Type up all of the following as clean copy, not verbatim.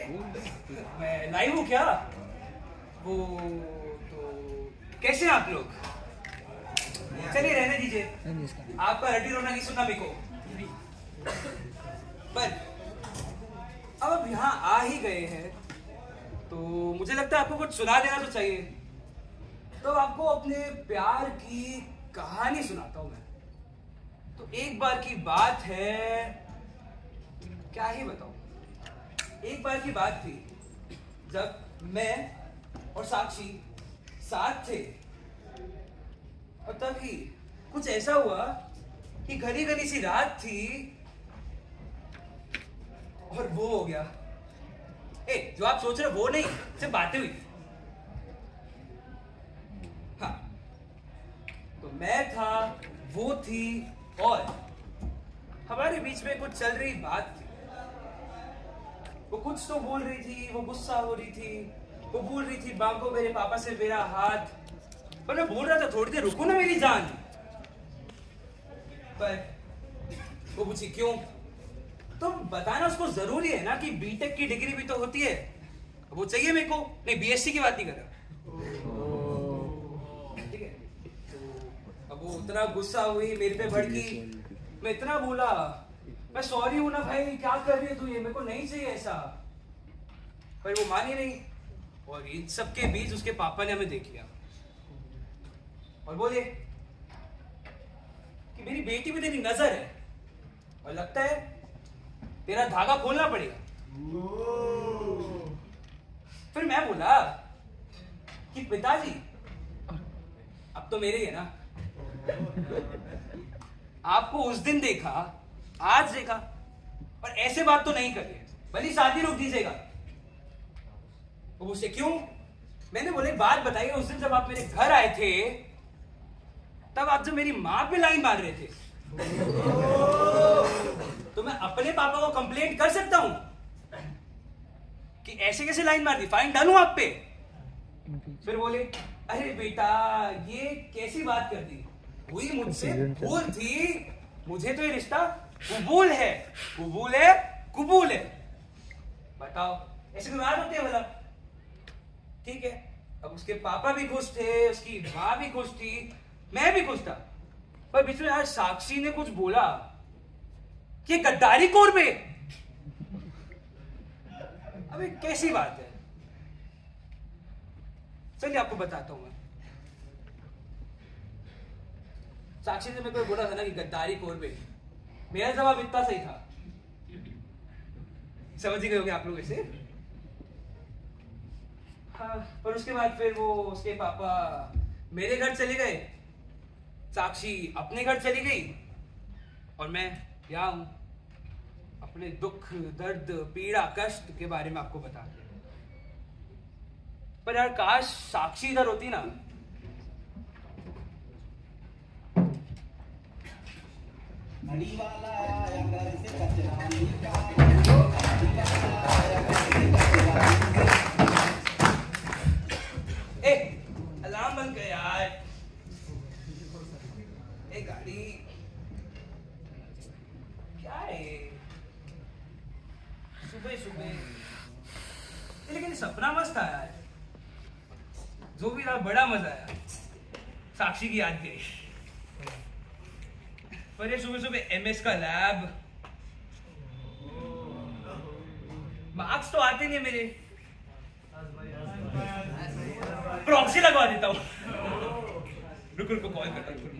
मैं लाइव हूँ क्या? वो तो कैसे हैं आप लोग? चलिए रहने दीजिए, आपका रटी रोना नहीं सुनना मेरे को। पर अब आप यहाँ आ ही गए हैं तो मुझे लगता है आपको कुछ सुना देना तो चाहिए। तो आपको अपने प्यार की कहानी सुनाता हूँ मैं। तो एक बार की बात है, क्या ही बताऊं। एक बार की बात थी जब मैं और साक्षी साथ थे, और तभी कुछ ऐसा हुआ कि घनी घनी सी रात थी और वो हो गया। जो आप सोच रहे हो वो नहीं, सिर्फ बातें हुई। हाँ, तो मैं था, वो थी, और हमारे बीच में कुछ चल रही बात थी। वो कुछ तो बोल रही थी, वो गुस्सा हो रही थी, वो बोल रही थी मांगो मेरे पापा से मेरा हाथ। पर मैं बोल रहा था थोड़ी देर रुको ना मेरी जान। पर वो पूछी क्यों? तो बताना उसको जरूरी है ना कि बीटेक की डिग्री भी तो होती है। वो चाहिए मेरे को, नहीं बीएससी की बात नहीं कर रहा। ठीक है, तो अब वो उतना गुस्सा हुई, मेरे पे भड़की। मैं इतना बोला, मैं सॉरी हूं ना भाई, क्या कर रही है तू, ये मेरे को नहीं चाहिए ऐसा। पर वो मानी नहीं, और इन सबके बीच उसके पापा ने हमें देख लिया और बोले कि मेरी बेटी पे तेरी नजर है और लगता है तेरा धागा खोलना पड़ेगा। फिर मैं बोला कि पिताजी अब तो मेरे ही है ना, आपको उस दिन देखा, आज देखा, और ऐसे बात तो नहीं करिए, भली शादी रोक दीजिएगा। वो मुझसे क्यों? मैंने बोले बात बताइए, उस दिन जब आप मेरे घर आए थे तब आप जब मेरी मां पे लाइन मार रहे थे तो मैं अपने पापा को कंप्लेंट कर सकता हूं कि ऐसे कैसे लाइन मार दी, फाइन डालूं आप पे। फिर बोले अरे बेटा ये कैसी बात कर दी, हुई मुझसे भूल थी, मुझे तो ये रिश्ता कबूल है, कबूल है, कबूल है। बताओ ऐसे कोई बात होती है भला? ठीक है, अब उसके पापा भी खुश थे, उसकी माँ भी खुश थी, मैं भी खुश था। पर बीच में यार साक्षी ने कुछ बोला कि गद्दारी कोर पे। अबे कैसी बात है? चलिए आपको बताता हूं मैं। साक्षी ने मेरे को बोला था ना कि गद्दारी कोर पे। मेरा जवाब इतना सही था, समझ ही गए होंगे आप लोग इसे। हाँ, पर उसके बाद फिर वो उसके पापा मेरे घर चले गए, साक्षी अपने घर चली गई, और मैं यहाँ हूं अपने दुख दर्द पीड़ा कष्ट के बारे में आपको बता दूं। पर यार काश साक्षी इधर होती ना। अलार्म बंद कर यार। गाड़ी क्या है सुबह सुबह? लेकिन सपना मस्त था यार, जो भी था बड़ा मजा आया। साक्षी की याद गई। पर ये सुबह सुबह एमएस का लैब, मार्क्स तो आते नहीं मेरे, प्रॉक्सी लगवा देता हूँ। रुक रुक कॉल करता हूँ।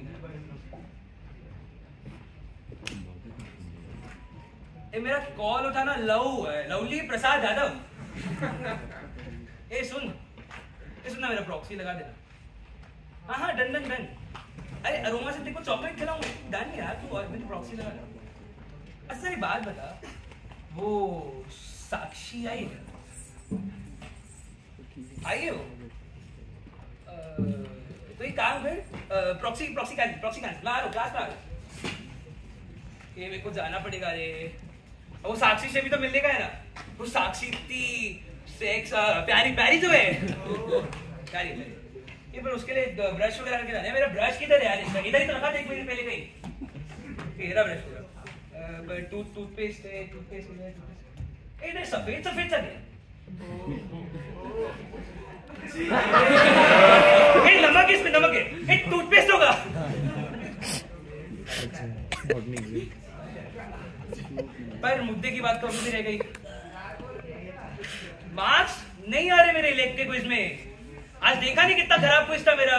मेरा कॉल उठाना लवली प्रसाद यादव। सुन ना, मेरा प्रॉक्सी लगा देना। हाँ डन डन डन। अरे अरोमा से देखो चॉकलेट खिलाऊं, डन यार, तू और मुझे प्रॉक्सी लगा दे। अच्छा एक बात बता, वो साक्षी आई है? आई हो? तो एक काम कर, प्रॉक्सी कैंसिल, मैं आ रहा हूँ, क्लास में आ रहा हूँ। ये मेरे को जाना पड़ेगा रे। वो साक्षी से भी तो मिलने का है ना। वो साक्षी इतनी सेक्स प्यारी प्यारी जो है, प्यारी प्यारी। ये पर उसके लिए ब्रश वगैरह करके जाना है। मेरा ब्रश किधर है यार? इसका इधर ही तो रखा था 1 महीने पहले कहीं। तेरा ब्रश होगा, टूथपेस्ट है, टूथपेस्ट है। सफेद सफेद सा है, नमक इसमें नमक है, टूथपेस्ट होगा। पर मुद्दे की बात तो अभी भी रह गई। मार्क्स नहीं आ रहे मेरे इलेक्टिव क्विज में। आज देखा नहीं कितना खराब क्विज था मेरा।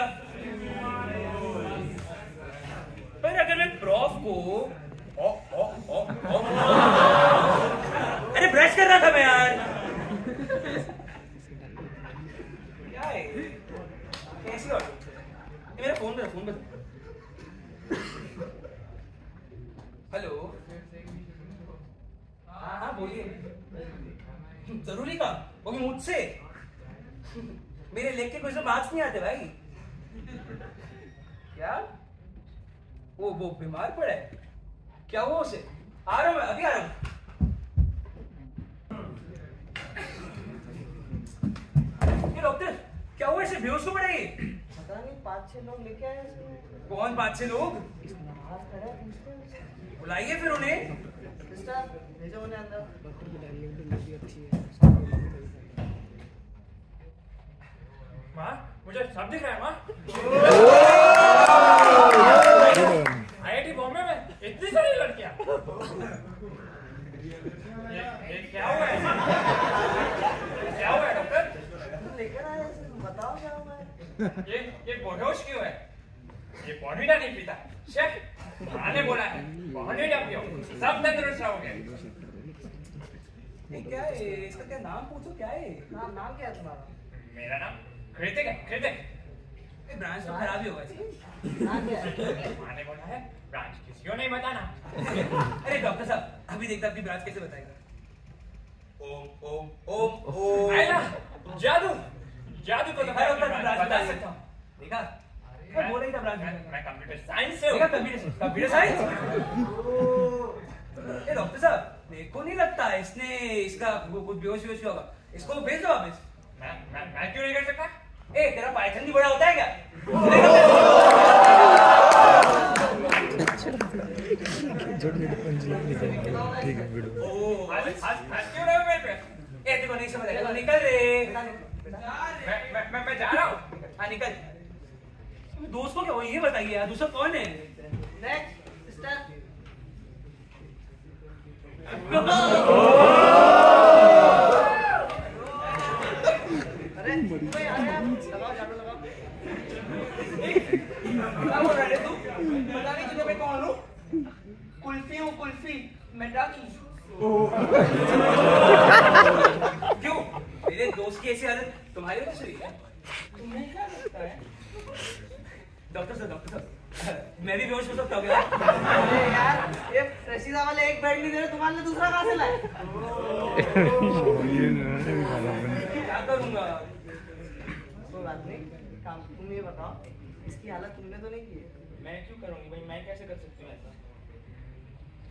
पर अगर मैं प्रॉफ को अरे ब्रश कर रहा था मैं यार। क्या है कैसी और मेरा फोन बता। हेलो, हाँ बोलिए। जरूरी का वो भी मुझसे। मेरे लेक्चर क्वेश्चन मार्क्स नहीं आते भाई। क्या वो बीमार पड़ा है? क्या हुआ उसे? आ रहा हूँ मैं, अभी आ रहा हूँ। ये डॉक्टर क्या हुआ इसे? बेहोश तो पड़ा है। पता नहीं 5-6 लोग लेके आए इसमें। कौन 5-6 लोग? बुलाइए फिर उन्हें। सिस्टर भेजो उन्हें अंदर। माँ मुझे सब दिख रहा है माँ। IIT बॉम्बे में इतनी सारी लड़कियाँ। ये क्या हुआ है? क्या हुआ है डॉक्टर? लेकर आए बताओ क्या हुआ है? ये बेहोश क्यों है? ये बॉर्नविटा नहीं पीता। शेफ माँ ने बोला है बॉर्नविटा पियो, सब तंदुरुस्त रहोगे। ये क्या है? इसका क्या नाम पूछो? क्या है नाम क्या है तुम्हारा? मेरा नाम कृतिक है। कृतिक ब्रांच तो खराब ही होगा इसकी। नाम क्या है? माँ ने बोला है ब्रांच किसी को नहीं बताना। अरे डॉक्टर साहब अभी देखता अपनी ब्रांच कैसे बताएगा। ओम ओम ओम ओम। आएगा जादू जादू को तो मैं डॉक्टर ब्रांच ब्रांच बता सकता हूँ। देखा मैं बोल रही था ब्रांच मैं कंप्यूटर साइंस से हूँ। देखा कंप्यूटर साइंस। ये डॉक्टर साहब देखो नहीं लगता इसने इसका कुछ बेहोश होगा। इसको भेज दो वापस। मैं क्यों नहीं कर सकता? ए तेरा पाइथन भी बड़ा होता है क्या? ठीक है वीडियो। आज क्यों रहे हो मेरे पे? ए देखो नहीं समझ आएगा। निकल रे। मैं जा रहा हूँ। हाँ निकल। दोस्त को क्या हो ये बताइए यार, दूसरा कौन है? Next sister. अरे लगाओ झाड़ू लगाओ। क्या बोल रहा है तू? पता नहीं तुझे मैं कौन हूँ? कुल्फी हूँ कुल्फी। मैं डाकी। क्यों? मेरे दोस्त की ऐसी हालत तुम्हारी वजह से हुई है? तुम्हें क्या लगता है? डॉक्टर साहब मैं भी बेहोश हो सकता हूँ क्या? अरे यार ये रशीदा वाले एक बेड नहीं दे रहे, तुम्हारे लिए दूसरा कहाँ से लाए? क्या करूँगा? कोई बात नहीं, काम तुम ये बताओ इसकी हालत तुमने तो नहीं की है? मैं क्यों करूँगी भाई? मैं कैसे कर सकती हूँ ऐसा?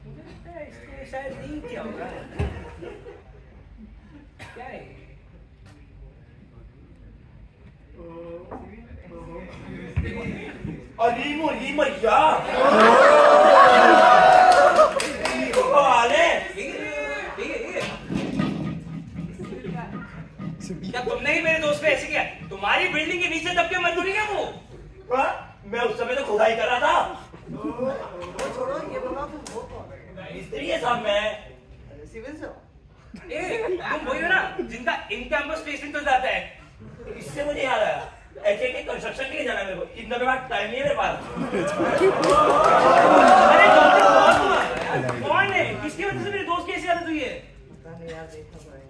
मुझे लगता है इसको शायद नहीं किया होगा। क्या है? अरे मोरी मैया क्या तुमने ही मेरे दोस्त पे ऐसे किया? तुम्हारी बिल्डिंग के नीचे दब के मजदूरी क्या वो? मैं उस समय तो खुदाई कर रहा था। वो छोड़ो, ये बताओ तुम हो कौन? मिस्त्री है साहब मैं। सिविल से हो? तुम वही हो ना जिनका इन कैंपस प्लेसमेंट तो जाता है। इससे मुझे याद आया ऐसे के कंस्ट्रक्शन के लिए जाना मेरे को। इतना मेरे पास टाइम नहीं है मेरे पास। अरे कौन है? किसकी वजह से मेरे दोस्त की ऐसी हालत हुई है? पता नहीं यार, देखना पड़ेगा।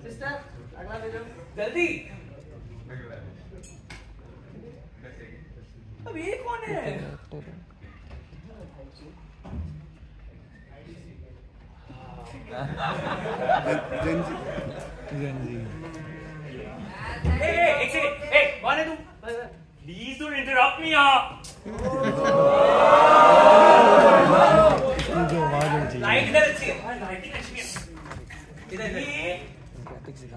सिस्टर अगला भेजो। जल्दी। अब ये कौन है? एक सेकंड। कौन है तू? Please don't interrupt me, यार। लाइट इधर अच्छी है। इधर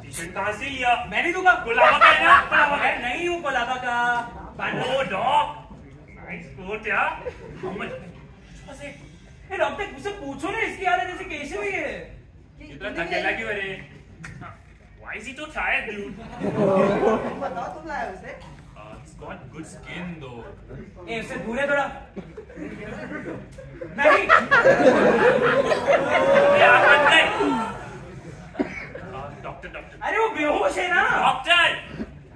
टी-शर्ट कहाँ से लिया? मैं नहीं दूंगा। गुलाबा का है ना? गुलाबा का है? नहीं हूँ गुलाबा का। Oh, dog. Nice coat, यार। डॉक्टर मुझसे पूछो ना इसकी हालत ऐसे कैसे हुई है? ये तो अकेला क्यों है रे? Why is he so tired, dude? तुम बताओ, तुम लाए उसे? He's got good skin though. ए उससे दूर है थोड़ा। नहीं। Doctor. अरे वो बेहोश है ना। Doctor!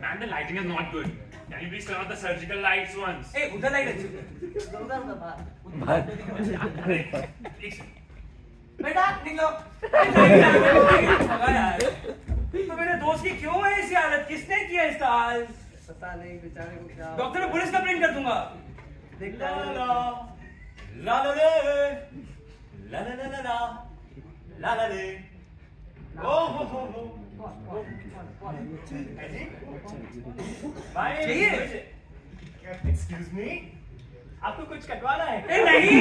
Man, the lighting is not good. Can you please turn on the surgical lights once? ए उधर लाइट अच्छी है। उधर बाहर। बेटा निकलो। यार तो मेरे दोस्त की क्यों है ऐसी हालत? किसने किया इसका हाल? पता नहीं बेचारे को क्या। डॉक्टर मैं पुलिस कंप्लेंट कर दूंगा। देखता है। ला ला ले ला ला ला ला ला ला ले ओ हो भाई चाहिए? एक्सक्यूज मी, आपको कुछ कटवाना है? ए नहीं।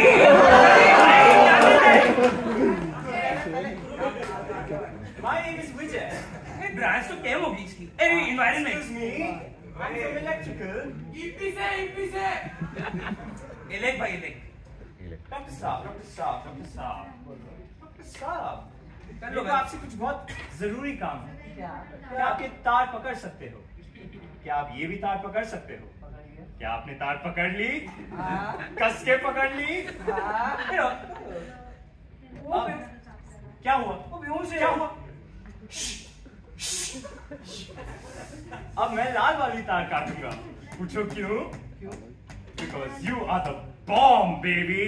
My name is Vijay. ए ब्रांच तो क्या होगी इसकी? ए environment. Excuse me, I am electrical. ईपी से। इलेक्ट भाई इलेक्ट। डॉक्टर साहब कर मेरे लो को भाई। आपसे कुछ बहुत जरूरी काम है। क्या? क्या आप ये तार पकड़ सकते हो? क्या आप ये भी तार पकड़ सकते हो? क्या आपने तार पकड़ ली? हाँ। कस के पकड़ ली? हाँ। अब क्या हुआ? वो बेहोश है। क्या हुआ? अब मैं लाल वाली तार काटूंगा। पूछो क्यों? Because you are the bomb, baby.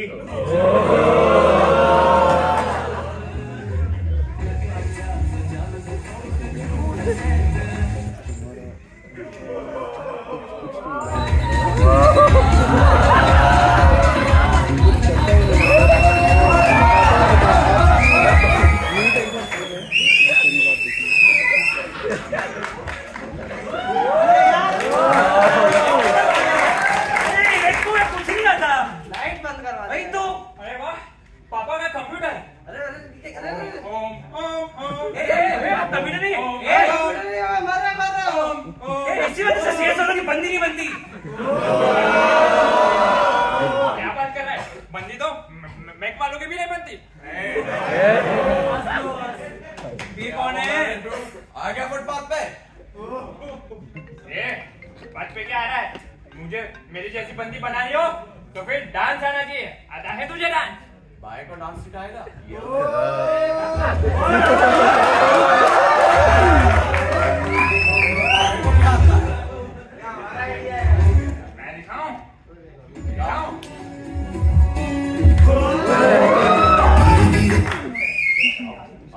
Light बंद करवा दे। वही तो। अरे वाह, पापा का कंप्यूटर। अरे कंप्यूटर नहीं है। मर रहा हूँ। इसी वजह से सीएस वालों की बंदी नहीं बनती। क्या बात कर रहा है? बंदी तो मैक वालों की भी नहीं बनती। ये कौन है? आ गया फुटपाथ पे। बात पे क्या आ रहा है? मुझे मेरी जैसी बंदी बनानी हो तो फिर डांस आना चाहिए। आता है तुझे डांस? भाई को डांस सिखाएगा? मैं दिखाऊं? दिखाऊं?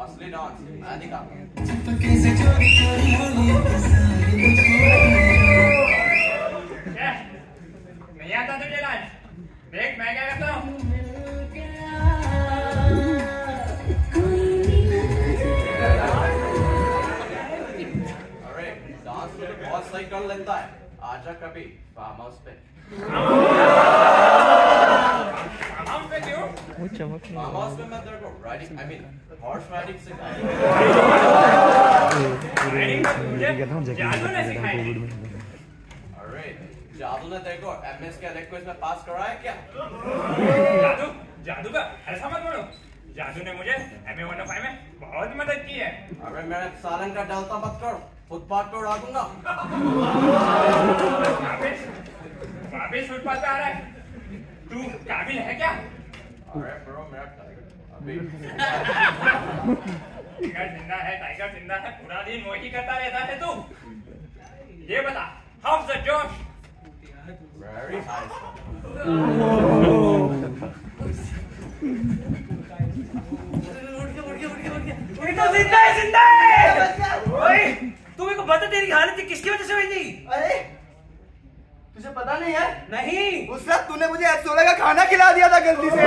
असली डांस मैं दिखाऊंगा। क्या? नहीं आता तुझे डांस? देख मैं क्या करता हूँ। अरे डांस मुझे बहुत सही कर लेता है। आजा कभी फार्म हाउस पे। हम पे क्यों? फार्म हाउस पे मैं तेरे को riding I mean horse riding सिखाऊंगा। मुझे जादू ने सिखाई। अरे जादू ने तेरे को एमएस के अलग क्विज में पास कराया क्या? जादू का ऐसा मत बोलो। जादू ने मुझे MA 105 में बहुत मदद की है। अरे मेरे सालन का डलता मत कर, फुटपाथ पे उड़ा दूंगा। वापिस फुटपाथ पे आ रहा है। तू काबिल है क्या? अरे ब्रो मेरा टाइगर अभी टाइगर जिंदा है पूरा दिन वही करता रहता है तू। ये बता हाउ द जोश? Very high. ये तो जिंदा है। ओए तू मेरे को बता तेरी हालत किसकी वजह से हुई थी? अरे तुझे पता नहीं है? नहीं। उस रात तूने मुझे F16 का खाना खिला दिया था गलती से।